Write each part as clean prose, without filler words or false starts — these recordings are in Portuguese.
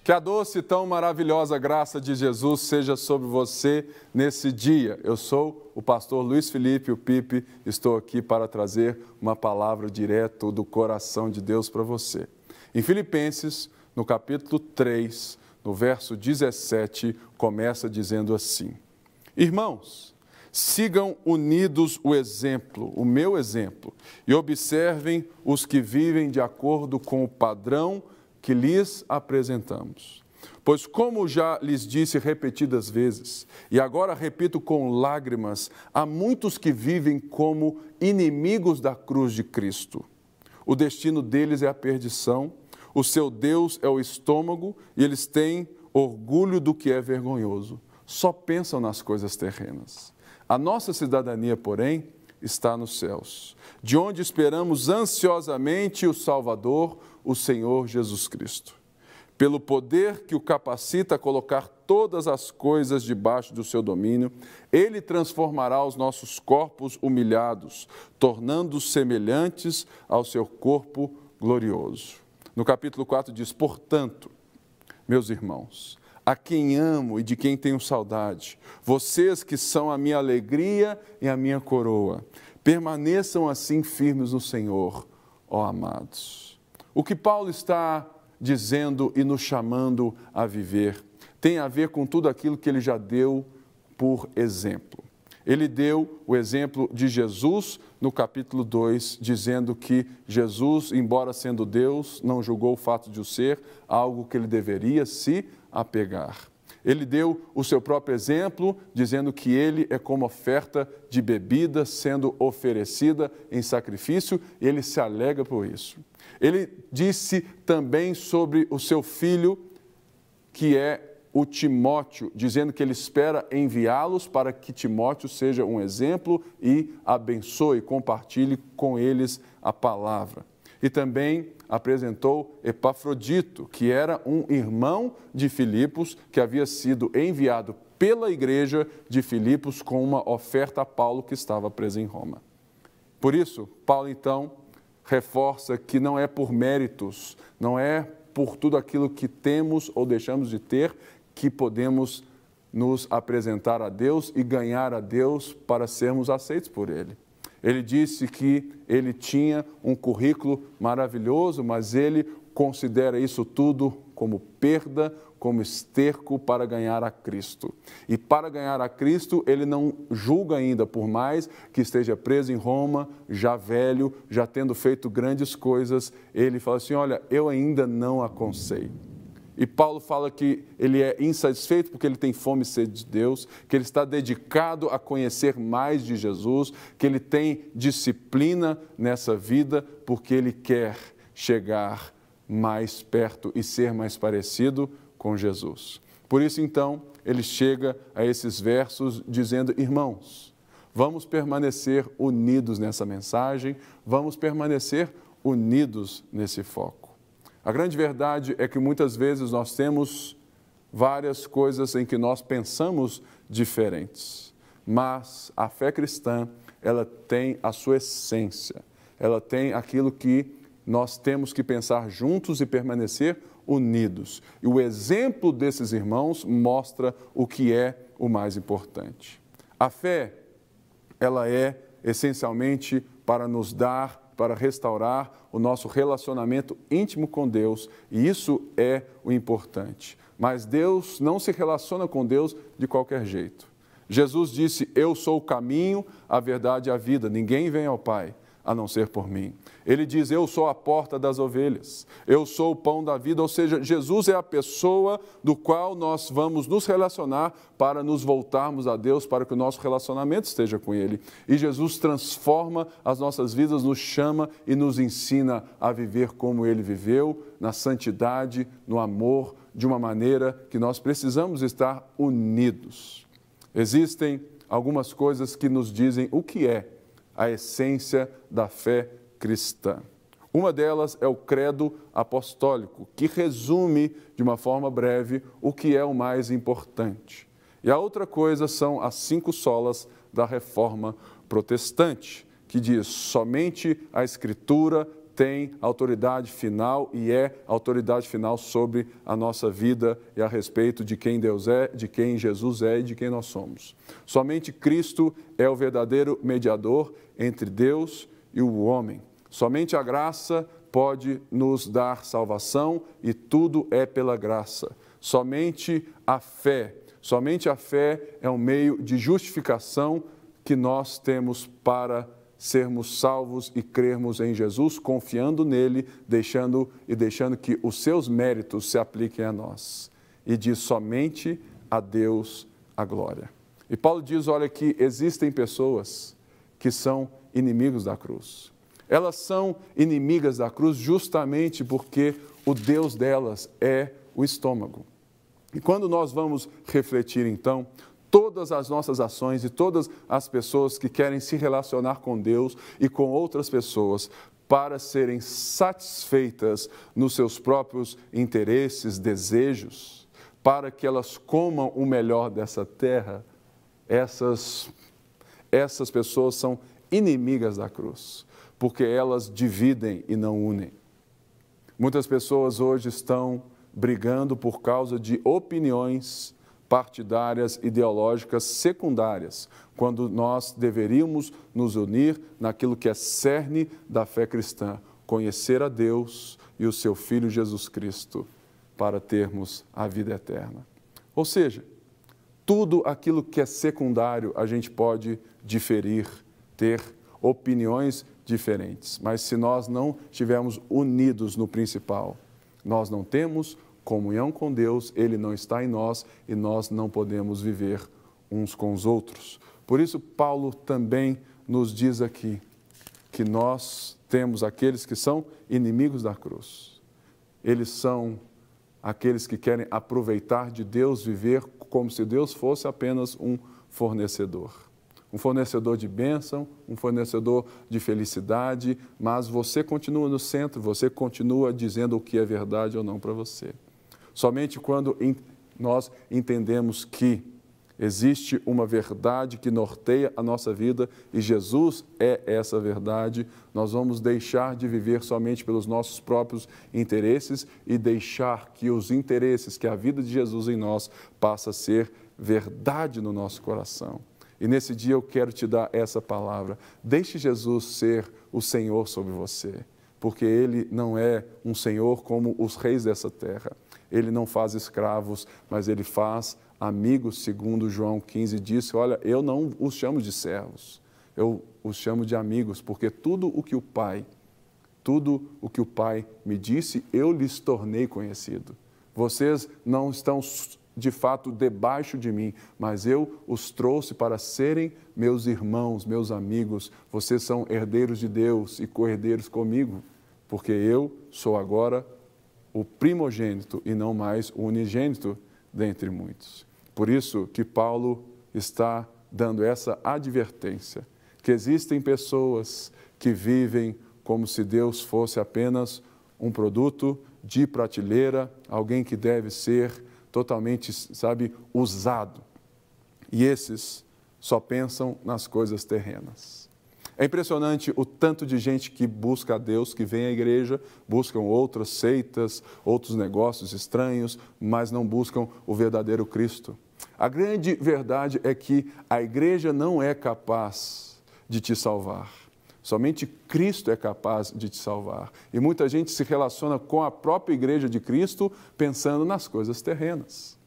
Que a doce e tão maravilhosa graça de Jesus seja sobre você nesse dia. Eu sou o pastor Luiz Felipe, o Pipe, estou aqui para trazer uma palavra direto do coração de Deus para você. Em Filipenses, no capítulo 3, no verso 17, começa dizendo assim: Irmãos, sigam unidos o exemplo, o meu exemplo, e observem os que vivem de acordo com o padrão que lhes apresentamos. Pois como já lhes disse repetidas vezes, e agora repito com lágrimas, há muitos que vivem como inimigos da cruz de Cristo. O destino deles é a perdição, o seu Deus é o estômago, e eles têm orgulho do que é vergonhoso. Só pensam nas coisas terrenas. A nossa cidadania, porém, está nos céus, de onde esperamos ansiosamente o Salvador, o Senhor Jesus Cristo. Pelo poder que o capacita a colocar todas as coisas debaixo do seu domínio, Ele transformará os nossos corpos humilhados, tornando-os semelhantes ao seu corpo glorioso. No capítulo 4 diz: Portanto, meus irmãos, a quem amo e de quem tenho saudade, vocês que são a minha alegria e a minha coroa, permaneçam assim firmes no Senhor, ó amados. O que Paulo está dizendo e nos chamando a viver tem a ver com tudo aquilo que ele já deu por exemplo. Ele deu o exemplo de Jesus no capítulo 2, dizendo que Jesus, embora sendo Deus, não julgou o fato de o ser algo que ele deveria se apegar. Ele deu o seu próprio exemplo, dizendo que ele é como oferta de bebida sendo oferecida em sacrifício, e ele se alegra por isso. Ele disse também sobre o seu filho, que é o Timóteo, dizendo que ele espera enviá-los para que Timóteo seja um exemplo e abençoe, compartilhe com eles a palavra. E também apresentou Epafrodito, que era um irmão de Filipos, que havia sido enviado pela igreja de Filipos com uma oferta a Paulo, que estava preso em Roma. Por isso, Paulo então reforça que não é por méritos, não é por tudo aquilo que temos ou deixamos de ter que podemos nos apresentar a Deus e ganhar a Deus para sermos aceitos por Ele. Ele disse que ele tinha um currículo maravilhoso, mas ele considera isso tudo como perda, como esterco para ganhar a Cristo. E para ganhar a Cristo, ele não julga ainda, por mais que esteja preso em Roma, já velho, já tendo feito grandes coisas, ele fala assim: olha, eu ainda não aconselho. E Paulo fala que ele é insatisfeito porque ele tem fome e sede de Deus, que ele está dedicado a conhecer mais de Jesus, que ele tem disciplina nessa vida porque ele quer chegar mais perto e ser mais parecido com Jesus. Por isso, então, ele chega a esses versos dizendo: irmãos, vamos permanecer unidos nessa mensagem, vamos permanecer unidos nesse foco. A grande verdade é que muitas vezes nós temos várias coisas em que nós pensamos diferentes, mas a fé cristã, ela tem a sua essência, ela tem aquilo que nós temos que pensar juntos e permanecer unidos. E o exemplo desses irmãos mostra o que é o mais importante. A fé, ela é essencialmente para nos dar, para restaurar o nosso relacionamento íntimo com Deus, e isso é o importante. Mas Deus não se relaciona com Deus de qualquer jeito. Jesus disse: eu sou o caminho, a verdade e a vida, ninguém vem ao Pai a não ser por mim. Ele diz: eu sou a porta das ovelhas, eu sou o pão da vida, ou seja, Jesus é a pessoa do qual nós vamos nos relacionar para nos voltarmos a Deus, para que o nosso relacionamento esteja com Ele. E Jesus transforma as nossas vidas, nos chama e nos ensina a viver como Ele viveu, na santidade, no amor, de uma maneira que nós precisamos estar unidos. Existem algumas coisas que nos dizem o que é a essência da fé cristã. Uma delas é o credo apostólico, que resume de uma forma breve o que é o mais importante. E a outra coisa são as 5 solas da Reforma Protestante, que diz: somente a Escritura tem autoridade final e é autoridade final sobre a nossa vida e a respeito de quem Deus é, de quem Jesus é e de quem nós somos. Somente Cristo é o verdadeiro mediador entre Deus e o homem. Somente a graça pode nos dar salvação e tudo é pela graça. Somente a fé é um meio de justificação que nós temos para sermos salvos e crermos em Jesus, confiando nele, deixando que os seus méritos se apliquem a nós. E diz somente a Deus a glória. E Paulo diz, olha, que existem pessoas que são inimigos da cruz. Elas são inimigas da cruz justamente porque o Deus delas é o estômago. E quando nós vamos refletir, então, todas as nossas ações e todas as pessoas que querem se relacionar com Deus e com outras pessoas para serem satisfeitas nos seus próprios interesses, desejos, para que elas comam o melhor dessa terra, essas pessoas são inimigas da cruz, porque elas dividem e não unem. Muitas pessoas hoje estão brigando por causa de opiniões partidárias, ideológicas, secundárias, quando nós deveríamos nos unir naquilo que é cerne da fé cristã, conhecer a Deus e o seu Filho Jesus Cristo, para termos a vida eterna. Ou seja, tudo aquilo que é secundário a gente pode diferir, ter opiniões diferentes, mas se nós não estivermos unidos no principal, nós não temos comunhão com Deus, Ele não está em nós e nós não podemos viver uns com os outros. Por isso, Paulo também nos diz aqui que nós temos aqueles que são inimigos da cruz. Eles são aqueles que querem aproveitar de Deus, viver como se Deus fosse apenas um fornecedor. Um fornecedor de bênção, um fornecedor de felicidade, mas você continua no centro, você continua dizendo o que é verdade ou não para você. Somente quando nós entendemos que existe uma verdade que norteia a nossa vida e Jesus é essa verdade, nós vamos deixar de viver somente pelos nossos próprios interesses e deixar que os interesses, que a vida de Jesus em nós passa a ser verdade no nosso coração. E nesse dia eu quero te dar essa palavra. Deixe Jesus ser o Senhor sobre você, porque Ele não é um Senhor como os reis dessa terra. Ele não faz escravos, mas Ele faz amigos, segundo João 15 disse, olha, eu não os chamo de servos, eu os chamo de amigos, porque tudo o que o Pai me disse, eu lhes tornei conhecido. Vocês não estão de fato debaixo de mim, mas eu os trouxe para serem meus irmãos, meus amigos. Vocês são herdeiros de Deus e co-herdeiros comigo, porque eu sou agora o primogênito e não mais o unigênito dentre muitos. Por isso que Paulo está dando essa advertência, que existem pessoas que vivem como se Deus fosse apenas um produto de prateleira, alguém que deve ser totalmente, usado. E esses só pensam nas coisas terrenas. É impressionante o tanto de gente que busca a Deus, que vem à igreja, buscam outras seitas, outros negócios estranhos, mas não buscam o verdadeiro Cristo. A grande verdade é que a igreja não é capaz de te salvar. Somente Cristo é capaz de te salvar. E muita gente se relaciona com a própria igreja de Cristo pensando nas coisas terrenas.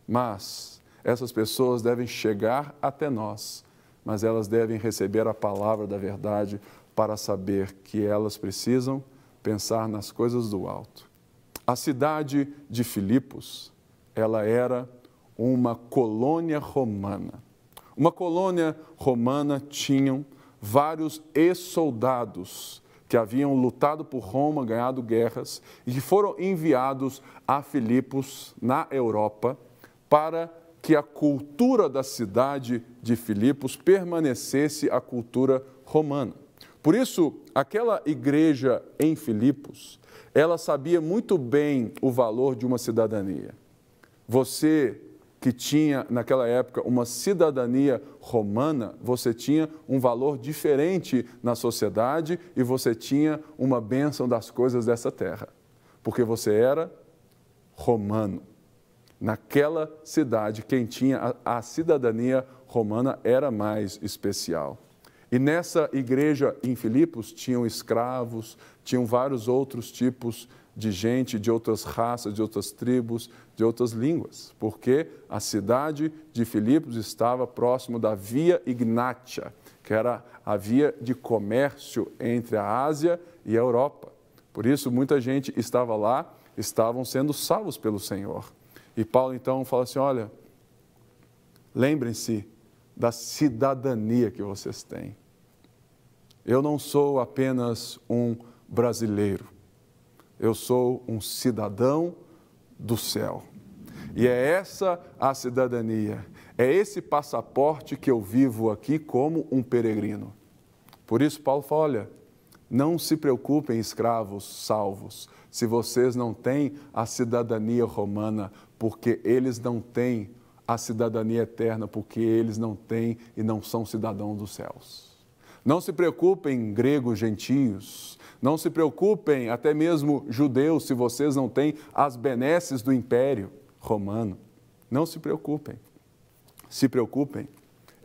Mas essas pessoas devem chegar até nós, mas elas devem receber a palavra da verdade para saber que elas precisam pensar nas coisas do alto. A cidade de Filipos, ela era uma colônia romana. Uma colônia romana tinham vários ex-soldados que haviam lutado por Roma, ganhado guerras e que foram enviados a Filipos, na Europa, para que a cultura da cidade de Filipos permanecesse a cultura romana. Por isso, aquela igreja em Filipos, ela sabia muito bem o valor de uma cidadania. Você que tinha, naquela época, uma cidadania romana, você tinha um valor diferente na sociedade e você tinha uma bênção das coisas dessa terra, porque você era romano. Naquela cidade, quem tinha a cidadania romana era mais especial. E nessa igreja em Filipos tinham escravos, tinham vários outros tipos de gente, de outras raças, de outras tribos, de outras línguas, porque a cidade de Filipos estava próximo da Via Ignátia, que era a via de comércio entre a Ásia e a Europa. Por isso, muita gente estava lá, estavam sendo salvos pelo Senhor. E Paulo, então, fala assim, olha, lembrem-se da cidadania que vocês têm. Eu não sou apenas um brasileiro, eu sou um cidadão do céu. E é essa a cidadania, é esse passaporte que eu vivo aqui como um peregrino. Por isso Paulo fala, olha, não se preocupem, escravos salvos, se vocês não têm a cidadania romana, porque eles não têm a cidadania eterna, porque eles não têm e não são cidadãos dos céus. Não se preocupem, gregos gentios, não se preocupem, até mesmo judeus, se vocês não têm as benesses do Império Romano. Não se preocupem. Se preocupem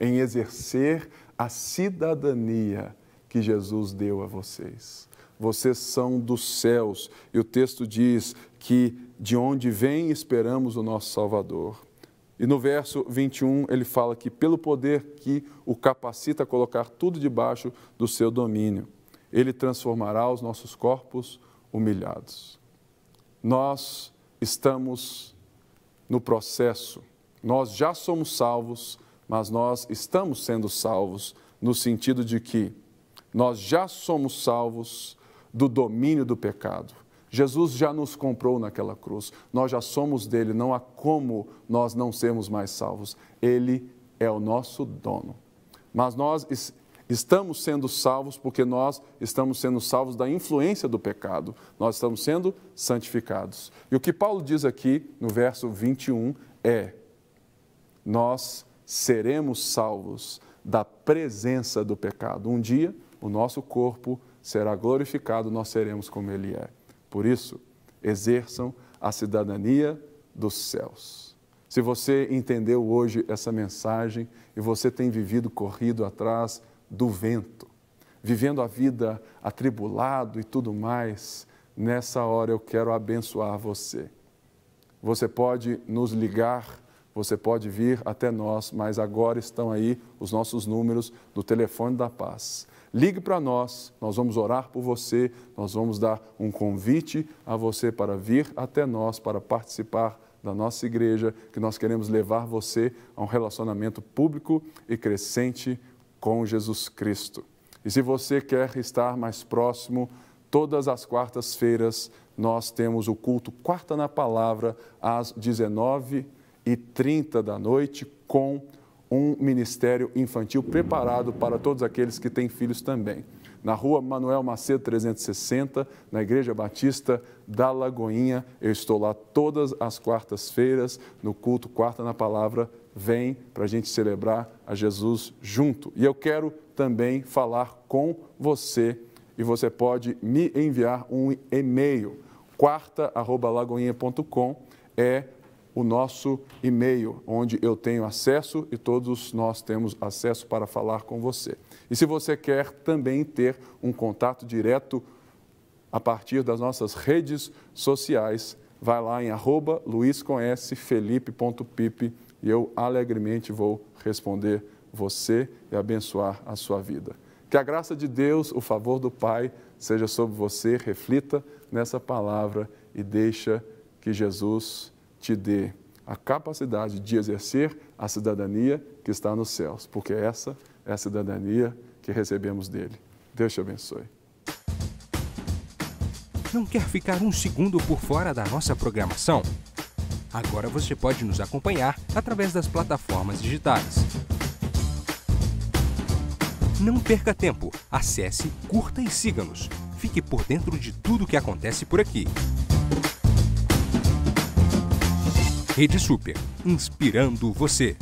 em exercer a cidadania que Jesus deu a vocês. Vocês são dos céus. E o texto diz que de onde vem esperamos o nosso Salvador. E no verso 21 ele fala que pelo poder que o capacita a colocar tudo debaixo do seu domínio, ele transformará os nossos corpos humilhados. Nós estamos no processo, nós já somos salvos, mas nós estamos sendo salvos no sentido de que nós já somos salvos do domínio do pecado. Jesus já nos comprou naquela cruz, nós já somos dele, não há como nós não sermos mais salvos. Ele é o nosso dono. Mas nós estamos sendo salvos porque nós estamos sendo salvos da influência do pecado, nós estamos sendo santificados. E o que Paulo diz aqui no verso 21 é: nós seremos salvos da presença do pecado. Um dia o nosso corpo será glorificado, nós seremos como ele é. Por isso, exerçam a cidadania dos céus. Se você entendeu hoje essa mensagem e você tem corrido atrás do vento, vivendo a vida atribulado e tudo mais, nessa hora eu quero abençoar você. Você pode nos ligar, você pode vir até nós, mas agora estão aí os nossos números do telefone da paz. Ligue para nós, nós vamos orar por você, nós vamos dar um convite a você para vir até nós, para participar da nossa igreja, que nós queremos levar você a um relacionamento público e crescente com Jesus Cristo. E se você quer estar mais próximo, todas as quartas-feiras nós temos o culto Quarta na Palavra, às 19h30 da noite, com um ministério infantil preparado para todos aqueles que têm filhos também. Na rua Manuel Macedo 360, na Igreja Batista da Lagoinha, eu estou lá todas as quartas-feiras, no culto Quarta na Palavra. Vem para a gente celebrar a Jesus junto. E eu quero também falar com você, e você pode me enviar um e-mail, quarta@lagoinha.com, é o nosso e-mail, onde eu tenho acesso e todos nós temos acesso para falar com você. E se você quer também ter um contato direto a partir das nossas redes sociais, vai lá em @luisconhecefelipe.pipe e eu alegremente vou responder você e abençoar a sua vida. Que a graça de Deus, o favor do Pai, seja sobre você, reflita nessa palavra e deixa que Jesus te dê a capacidade de exercer a cidadania que está nos céus, porque essa é a cidadania que recebemos dele. Deus te abençoe. Não quer ficar um segundo por fora da nossa programação? Agora você pode nos acompanhar através das plataformas digitais. Não perca tempo, acesse, curta e siga-nos. Fique por dentro de tudo o que acontece por aqui. Rede Super, inspirando você.